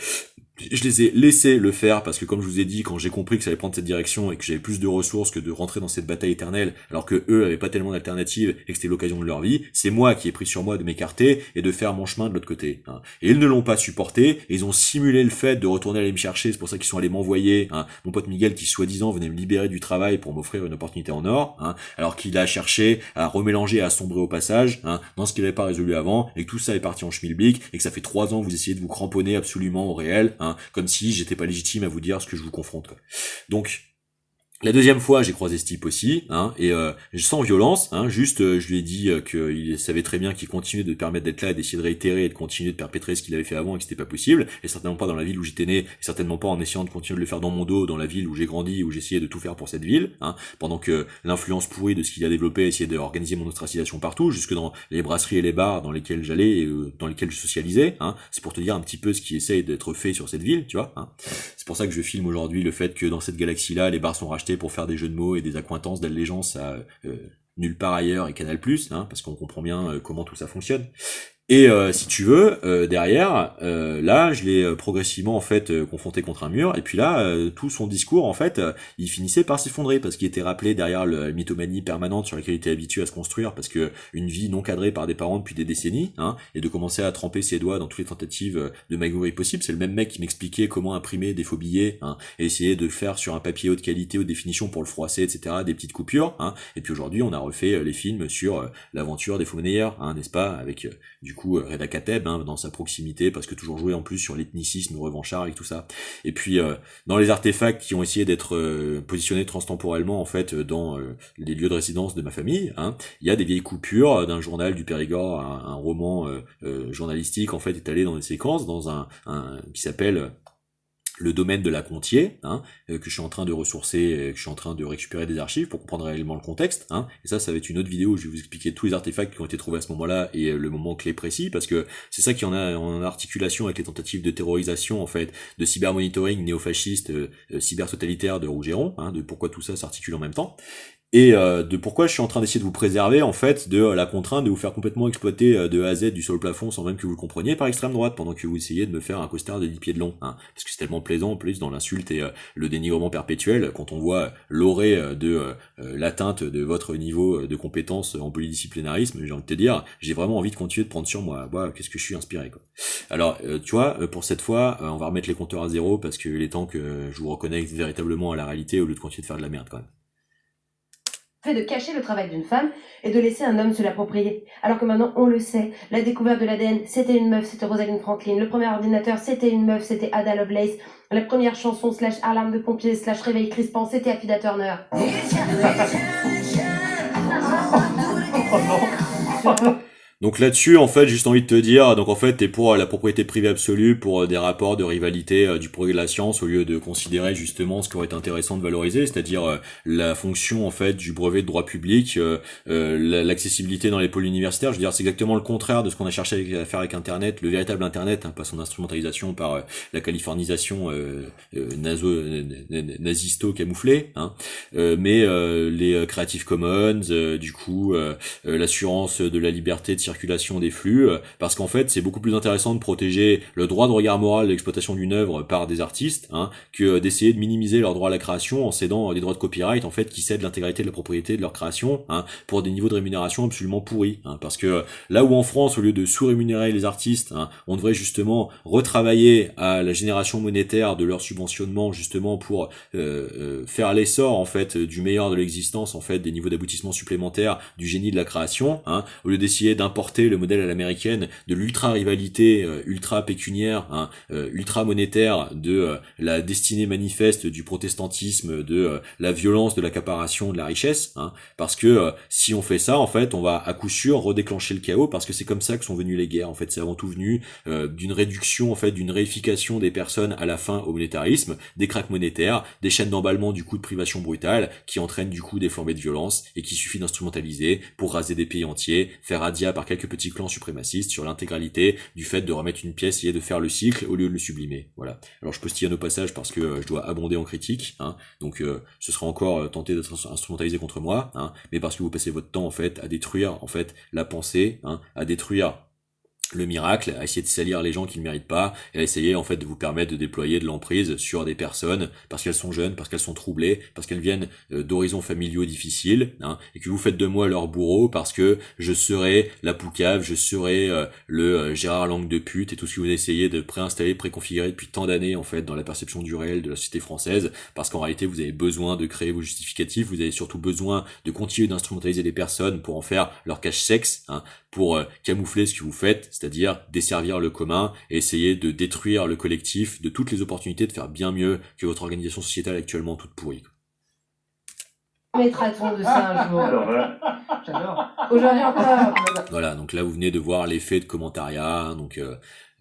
je les ai laissés le faire parce que comme je vous ai dit, quand j'ai compris que ça allait prendre cette direction et que j'avais plus de ressources que de rentrer dans cette bataille éternelle alors que eux avaient pas tellement d'alternatives et que c'était l'occasion de leur vie, c'est moi qui ai pris sur moi de m'écarter et de faire mon chemin de l'autre côté. Et ils ne l'ont pas supporté, et ils ont simulé le fait de retourner aller me chercher, c'est pour ça qu'ils sont allés m'envoyer mon pote Miguel qui soi-disant venait me libérer du travail pour m'offrir une opportunité en or, alors qu'il a cherché à remélanger et à sombrer au passage dans ce qu'il n'avait pas résolu avant, et que tout ça est parti en schmilblick, et que ça fait 3 ans que vous essayez de vous cramponner absolument au réel, comme si j'étais pas légitime à vous dire ce que je vous confronte, quoi. Donc la deuxième fois, j'ai croisé ce type aussi, et sans violence, juste je lui ai dit qu'il savait très bien qu'il continuait de permettre d'être là et d'essayer de réitérer et de continuer de perpétrer ce qu'il avait fait avant et que c'était pas possible, et certainement pas dans la ville où j'étais né, et certainement pas en essayant de continuer de le faire dans mon dos, dans la ville où j'ai grandi, où j'essayais de tout faire pour cette ville, pendant que l'influence pourrie de ce qu'il a développé essayait d'organiser mon ostracisation partout, jusque dans les brasseries et les bars dans lesquels j'allais et dans lesquels je socialisais, c'est pour te dire un petit peu ce qui essaye d'être fait sur cette ville, tu vois, C'est pour ça que je filme aujourd'hui le fait que dans cette galaxie-là, les bars sont rachetés pour faire des jeux de mots et des accointances d'allégeance à nulle part ailleurs et Canal+, parce qu'on comprend bien comment tout ça fonctionne. Et si tu veux, derrière, là, je l'ai progressivement en fait confronté contre un mur. Et puis là, tout son discours, en fait, il finissait par s'effondrer parce qu'il était rappelé derrière la mythomanie permanente sur laquelle il était habitué à se construire, parce que une vie non cadrée par des parents depuis des décennies, et de commencer à tremper ses doigts dans toutes les tentatives de magouillerie possibles. C'est le même mec qui m'expliquait comment imprimer des faux billets, et essayer de faire sur un papier haute qualité, haute définition pour le froisser, etc. Des petites coupures. Et puis aujourd'hui, on a refait les films sur l'aventure des faux monnayeurs, n'est-ce pas, avec du coup Reda Kateb dans sa proximité, parce que toujours joué en plus sur l'ethnicisme revanchard et tout ça. Et puis dans les artefacts qui ont essayé d'être positionnés transtemporellement en fait dans les lieux de résidence de ma famille, il y a des vieilles coupures d'un journal du Périgord, un roman journalistique en fait étalé dans des séquences dans un qui s'appelle le domaine de la Contier, que je suis en train de ressourcer, que je suis en train de récupérer des archives pour comprendre réellement le contexte, et ça va être une autre vidéo où je vais vous expliquer tous les artefacts qui ont été trouvés à ce moment-là et le moment clé précis, parce que c'est ça qui en a en articulation avec les tentatives de terrorisation, en fait, de cybermonitoring néofasciste, cybertotalitaire de Rougeron, de pourquoi tout ça s'articule en même temps. Et de pourquoi je suis en train d'essayer de vous préserver en fait de la contrainte de vous faire complètement exploiter de A à Z du sol au plafond sans même que vous le compreniez par l'extrême droite pendant que vous essayez de me faire un costard de 10 pieds de long, parce que c'est tellement plaisant en plus dans l'insulte et le dénigrement perpétuel quand on voit l'orée de l'atteinte de votre niveau de compétence en polydisciplinarisme. J'ai envie de te dire, j'ai vraiment envie de continuer de prendre sur moi. Qu'est-ce que je suis inspiré, quoi. Alors tu vois, pour cette fois on va remettre les compteurs à zéro parce qu'il est temps que je vous reconnecte véritablement à la réalité au lieu de continuer de faire de la merde quand même. De cacher le travail d'une femme et de laisser un homme se l'approprier. Alors que maintenant, on le sait, la découverte de l'ADN, c'était une meuf, c'était Rosalind Franklin. Le premier ordinateur, c'était une meuf, c'était Ada Lovelace. La première chanson / alarme de pompier / réveil crispant, c'était Affida Turner. Donc là-dessus, en fait, juste envie de te dire, donc en fait, t'es pour la propriété privée absolue, pour des rapports de rivalité du progrès de la science, au lieu de considérer justement ce qui aurait été intéressant de valoriser, c'est-à-dire la fonction en fait du brevet de droit public, l'accessibilité dans les pôles universitaires. Je veux dire, c'est exactement le contraire de ce qu'on a cherché à faire avec Internet, le véritable Internet, pas son instrumentalisation par la californisation nazisto-camouflée, mais les Creative Commons, du coup, l'assurance de la liberté de circulation des flux, parce qu'en fait c'est beaucoup plus intéressant de protéger le droit de regard moral de l'exploitation d'une œuvre par des artistes, que d'essayer de minimiser leur droit à la création en cédant des droits de copyright en fait qui cèdent l'intégralité de la propriété de leur création, pour des niveaux de rémunération absolument pourris, parce que là où en France au lieu de sous-rémunérer les artistes, on devrait justement retravailler à la génération monétaire de leur subventionnement justement pour faire l'essor en fait du meilleur de l'existence, en fait des niveaux d'aboutissement supplémentaires du génie de la création, au lieu d'essayer d'imposer importé le modèle à l'américaine de l'ultra rivalité, ultra pécuniaire, hein, ultra monétaire, de la destinée manifeste du protestantisme, de la violence de l'accaparation de la richesse, hein, parce que si on fait ça, en fait, on va à coup sûr redéclencher le chaos, parce que c'est comme ça que sont venues les guerres. En fait, c'est avant tout venu d'une réduction, en fait, d'une réification des personnes à la fin au monétarisme, des cracks monétaires, des chaînes d'emballement du coup de privation brutale, qui entraînent du coup des flambées de violence et qui suffit d'instrumentaliser pour raser des pays entiers, faire radia par quelques petits clans suprémacistes sur l'intégralité du fait de remettre une pièce et de faire le cycle au lieu de le sublimer. Voilà. Alors je postillonne au passage parce que je dois abonder en critique, hein, donc ce sera encore tenté d'être instrumentalisé contre moi, hein, mais parce que vous passez votre temps en fait à détruire en fait la pensée, hein, à détruire le miracle, à essayer de salir les gens qui ne méritent pas, et à essayer en fait de vous permettre de déployer de l'emprise sur des personnes parce qu'elles sont jeunes, parce qu'elles sont troublées, parce qu'elles viennent d'horizons familiaux difficiles, hein, et que vous faites de moi leur bourreau parce que je serai la poucave, je serai le Gérard Langue de pute et tout ce que vous essayez de préinstaller, préconfigurer depuis tant d'années en fait dans la perception du réel de la société française, parce qu'en réalité vous avez besoin de créer vos justificatifs, vous avez surtout besoin de continuer d'instrumentaliser les personnes pour en faire leur cache-sexe, hein, pour camoufler ce que vous faites, c'est-à-dire desservir le commun et essayer de détruire le collectif de toutes les opportunités de faire bien mieux que votre organisation sociétale actuellement toute pourrie. Mettra-t-on de ça un jour? Alors voilà. J'adore. Aujourd'hui encore. Voilà, donc là vous venez de voir l'effet de commentariat, hein, donc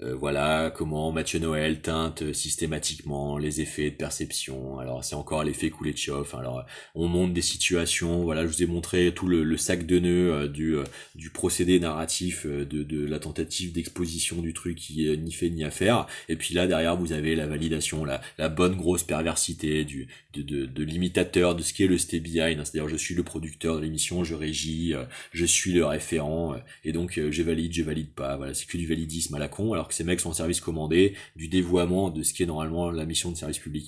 voilà comment Mathieu Noël teinte systématiquement les effets de perception. Alors c'est encore l'effet coulé de chauffe. Alors on monte des situations, voilà, je vous ai montré tout le sac de nœuds du procédé narratif de la tentative d'exposition du truc qui est ni fait ni à faire. Et puis là derrière vous avez la validation, la bonne grosse perversité de l'imitateur de ce qu'est le Stay-Behind, hein, c'est-à-dire je suis le producteur de l'émission, je régis, je suis le référent, et donc je valide pas. Voilà, c'est que du validisme à la con, alors que ces mecs sont en service commandé, du dévoiement de ce qui est normalement la mission de service public.